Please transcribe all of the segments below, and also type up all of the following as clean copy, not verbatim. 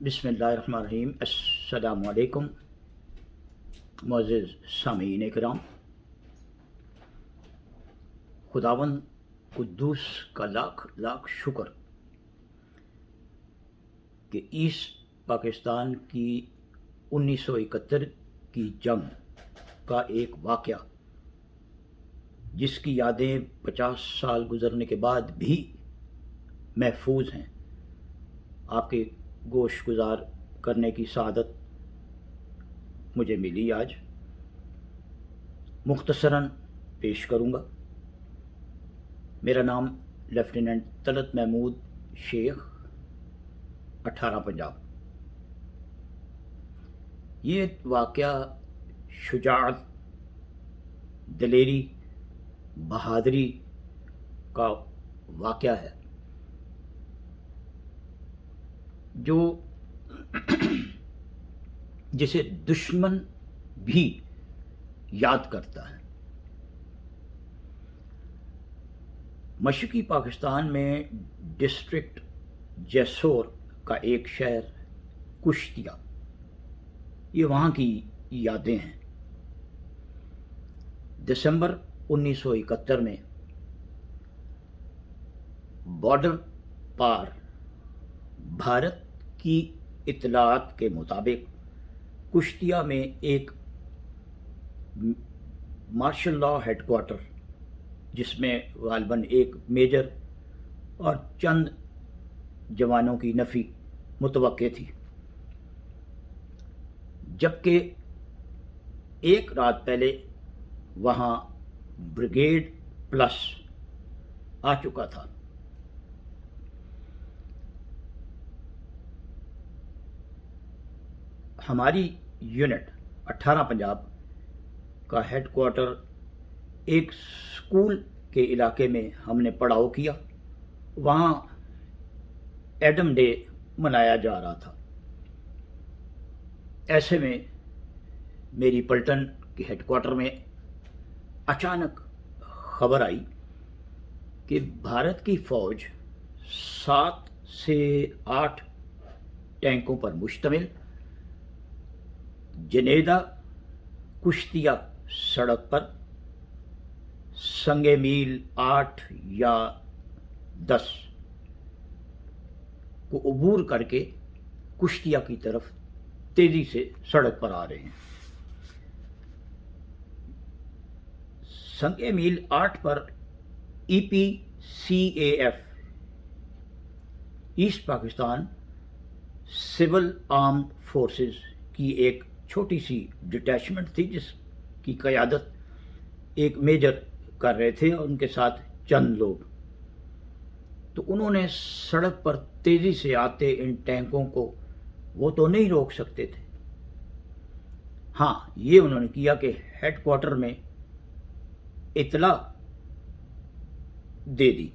बिस्मिल्लाहिर्रहमानिर्रहीम। अस्सलामु अलैकुम मुअज़्ज़िज़ सामीईन किराम। खुदावंद कुद्दूस का लाख लाख शुक्र कि ईस्ट पाकिस्तान की 1971 की जंग का एक वाक़या, जिसकी यादें 50 साल गुज़रने के बाद भी महफूज हैं, आपके गोश गुजार करने की सआदत मुझे मिली। आज मुख्तसरन पेश करूँगा। मेरा नाम लेफ्टिनेंट तलत महमूद शेख, 18 पंजाब। ये वाक़या शुजाअत, दलेरी, बहादुरी का वाक़या है जो जिसे दुश्मन भी याद करता है। मशरक़ी पाकिस्तान में डिस्ट्रिक्ट जैसोर का एक शहर कुश्तिया, ये वहाँ की यादें हैं। दिसंबर 1971 में बॉर्डर पार भारत की इत्तलात के मुताबिक कुश्तिया में एक मार्शल लॉ हेडक्वार्टर, जिसमें गालिबन एक मेजर और चंद जवानों की नफ़ी मुतवक्के थी, जबकि एक रात पहले वहाँ ब्रिगेड प्लस आ चुका था। हमारी यूनिट 18 पंजाब का हेडक्वार्टर एक स्कूल के इलाके में हमने पड़ाव किया। वहाँ एडम डे मनाया जा रहा था। ऐसे में मेरी पलटन के हेडक्वार्टर में अचानक खबर आई कि भारत की फ़ौज 7 से 8 टैंकों पर मुश्तमिल जनेदा कुश्तिया सड़क पर संगे मील 8 या 10 को अबूर करके कुश्तिया की तरफ तेजी से सड़क पर आ रहे हैं। संगे मील 8 पर EPCAF, east Pakistan civil armed forces की एक छोटी सी डिटैचमेंट थी, जिसकी क़यादत एक मेजर कर रहे थे और उनके साथ चंद लोग। तो उन्होंने सड़क पर तेज़ी से आते इन टैंकों को वो तो नहीं रोक सकते थे। हाँ, ये उन्होंने किया कि हेडक्वार्टर में इतला दे दी।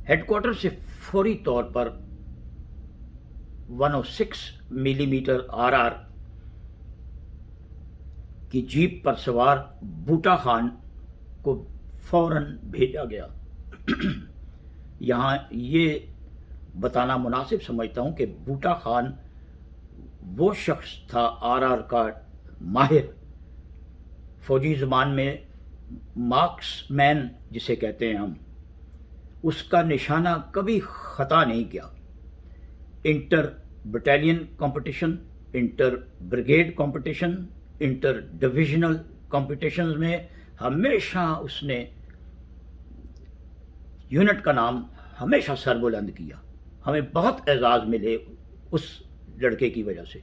हेडक्वार्टर से फौरी तौर पर 106 मिलीमीटर RR की जीप पर सवार बूटा खान को फौरन भेजा गया। यहाँ ये बताना मुनासिब समझता हूँ कि बूटा खान वो शख्स था, RR का माहिर, फौजी ज़बान में मार्क्समैन जिसे कहते हैं हम, उसका निशाना कभी ख़ता नहीं किया। Inter battalion competition, inter brigade competition, inter divisional competitions में हमेशा उसने यूनिट का नाम हमेशा सरबुलंद किया। हमें बहुत एजाज़ मिले उस लड़के की वजह से।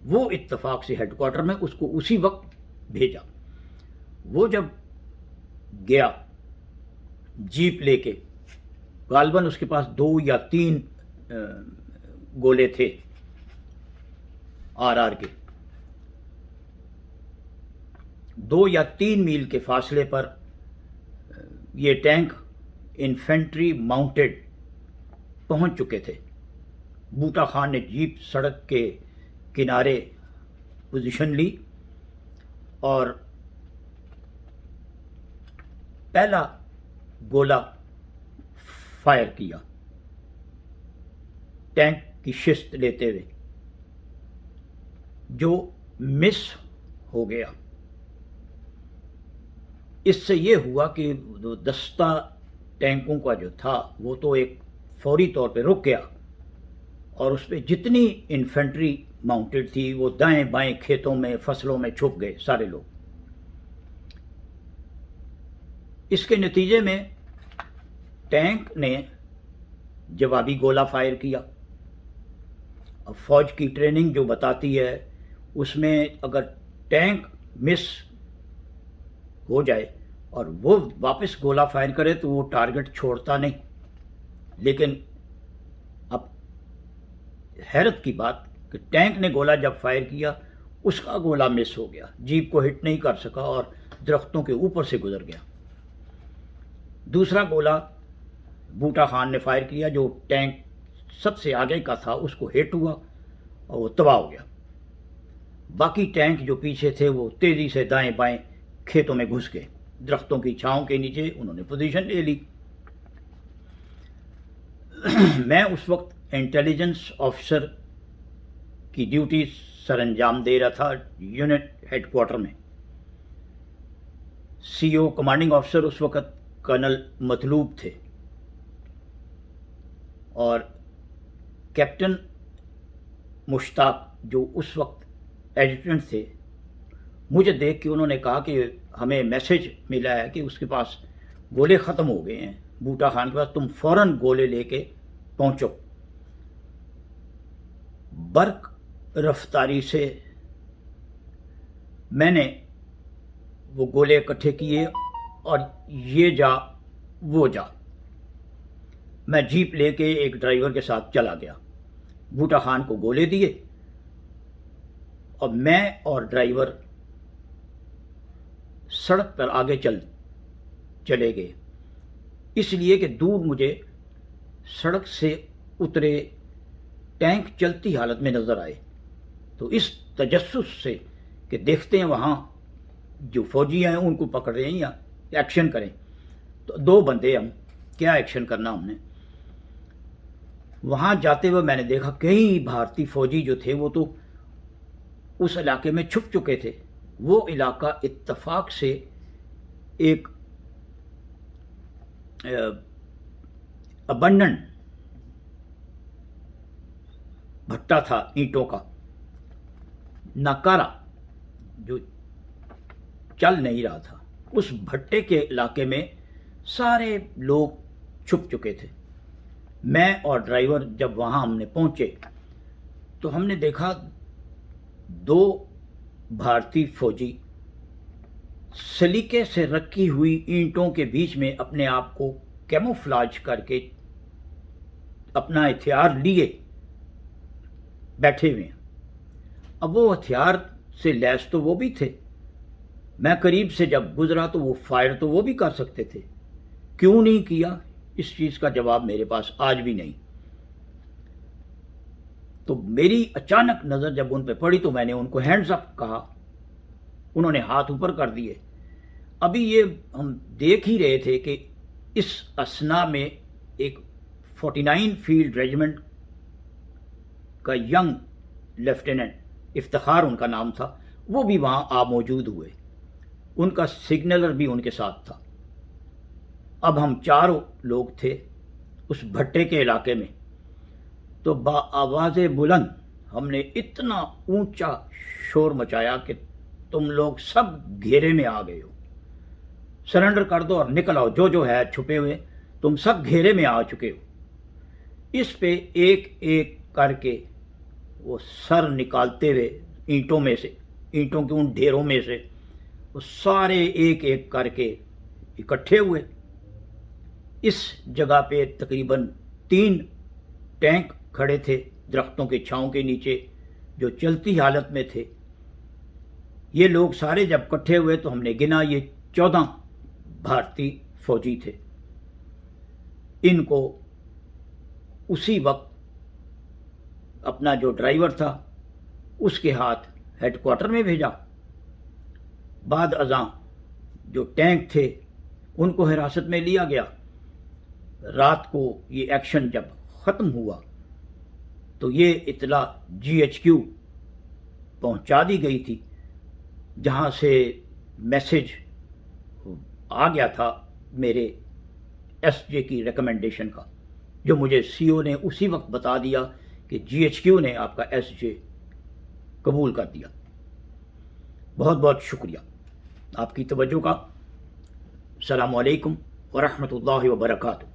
वो इत्तफाक से हेडक्वार्टर में उसको उसी वक्त भेजा। वो जब गया जीप लेके, गालिबन उसके पास 2 या 3 गोले थे RR के। 2 या 3 मील के फासले पर ये टैंक इन्फेंट्री माउंटेड पहुंच चुके थे। बूटा खान ने जीप सड़क के किनारे पोजीशन ली और पहला गोला फायर किया। टैंक की शिस्त लेते हुए, जो मिस हो गया। इससे ये हुआ कि जो दस्ता टैंकों का जो था वो तो एक फौरी तौर पे रुक गया, और उस पर जितनी इन्फेंट्री माउंटेड थी वो दाएं बाएं खेतों में, फसलों में छुप गए सारे लोग। इसके नतीजे में टैंक ने जवाबी गोला फायर किया। अब फौज की ट्रेनिंग जो बताती है उसमें अगर टैंक मिस हो जाए और वो वापस गोला फायर करे तो वो टारगेट छोड़ता नहीं। लेकिन अब हैरत की बात कि टैंक ने गोला जब फायर किया उसका गोला मिस हो गया, जीप को हिट नहीं कर सका और दरख्तों के ऊपर से गुजर गया। दूसरा गोला बूटा खान ने फायर किया, जो टैंक सबसे आगे का था उसको हिट हुआ और वो तबाह हो गया। बाकी टैंक जो पीछे थे वो तेजी से दाएं बाएं खेतों में घुस गए। दरख्तों की छांव के नीचे उन्होंने पोजीशन ले ली। मैं उस वक्त इंटेलिजेंस ऑफिसर की ड्यूटी सरअंजाम दे रहा था यूनिट हेडक्वार्टर में। सीओ कमांडिंग ऑफिसर उस वक्त कर्नल मतलूब थे, और कैप्टन मुश्ताक जो उस वक्त एडजुटेंट थे, मुझे देख के उन्होंने कहा कि हमें मैसेज मिला है कि उसके पास गोले ख़त्म हो गए हैं, बूटा खान के पास, तुम फ़ौरन गोले लेके पहुंचो। बर्क रफ्तारी से मैंने वो गोले इकट्ठे किए और ये जा वो जा, मैं जीप लेके एक ड्राइवर के साथ चला गया। बूटा खान को गोले दिए और मैं और ड्राइवर सड़क पर आगे चले गए, इसलिए कि दूर मुझे सड़क से उतरे टैंक चलती हालत में नज़र आए। तो इस तजस्सुस से कि देखते हैं वहाँ जो फौजी हैं उनको पकड़ रहे हैं या एक्शन करें, तो दो बंदे हम, क्या एक्शन करना हमने। वहाँ जाते हुए मैंने देखा कई भारतीय फौजी जो थे वो तो उस इलाके में छुप चुके थे। वो इलाका इत्तफाक से एक अबंडन भट्टा था ईंटों का, नकारा, जो चल नहीं रहा था। उस भट्टे के इलाके में सारे लोग छुप चुके थे। मैं और ड्राइवर जब वहाँ हमने पहुँचे तो हमने देखा दो भारतीय फौजी सलीके से रखी हुई ईंटों के बीच में अपने आप को कैमोफ्लाज करके अपना हथियार लिए बैठे हुए हैं। अब वो हथियार से लैस तो वो भी थे, मैं करीब से जब गुजरा तो वो फायर तो वो भी कर सकते थे, क्यों नहीं किया, इस चीज़ का जवाब मेरे पास आज भी नहीं। तो मेरी अचानक नज़र जब उन पे पड़ी तो मैंने उनको हैंड्स अप कहा, उन्होंने हाथ ऊपर कर दिए। अभी ये हम देख ही रहे थे कि इस असना में एक 49 फील्ड रेजिमेंट का यंग लेफ्टिनेंट, इफ्तिखार उनका नाम था, वो भी वहाँ आ मौजूद हुए। उनका सिग्नलर भी उनके साथ था। अब हम चारों लोग थे उस भट्टे के इलाके में। तो आवाज़ बुलंद हमने इतना ऊंचा शोर मचाया कि तुम लोग सब घेरे में आ गए हो, सरेंडर कर दो और निकल आओ, जो जो है छुपे हुए तुम सब घेरे में आ चुके हो। इस पे एक एक करके वो सर निकालते हुए ईंटों में से, ईंटों के उन ढेरों में से वो सारे एक एक करके इकट्ठे हुए। इस जगह पे तकरीबन 3 टैंक खड़े थे दरख्तों के छांव के नीचे, जो चलती हालत में थे। ये लोग सारे जब इकट्ठे हुए तो हमने गिना, ये 14 भारतीय फौजी थे। इनको उसी वक्त अपना जो ड्राइवर था उसके हाथ हेडक्वार्टर में भेजा। बाद अज़ां जो टैंक थे उनको हिरासत में लिया गया। रात को ये एक्शन जब ख़त्म हुआ تو یہ اطلاع GHQ پہنچا دی گئی تھی، جہاں سے میسج آ گیا تھا میرے SJ کی ریکمنڈیشن کا، جو مجھے CO نے اسی وقت بتا دیا کہ GHQ نے آپ کا SJ قبول کر دیا۔ بہت بہت شکریہ آپ کی توجہ کا۔ السلام علیکم ورحمۃ اللہ وبرکاتہ۔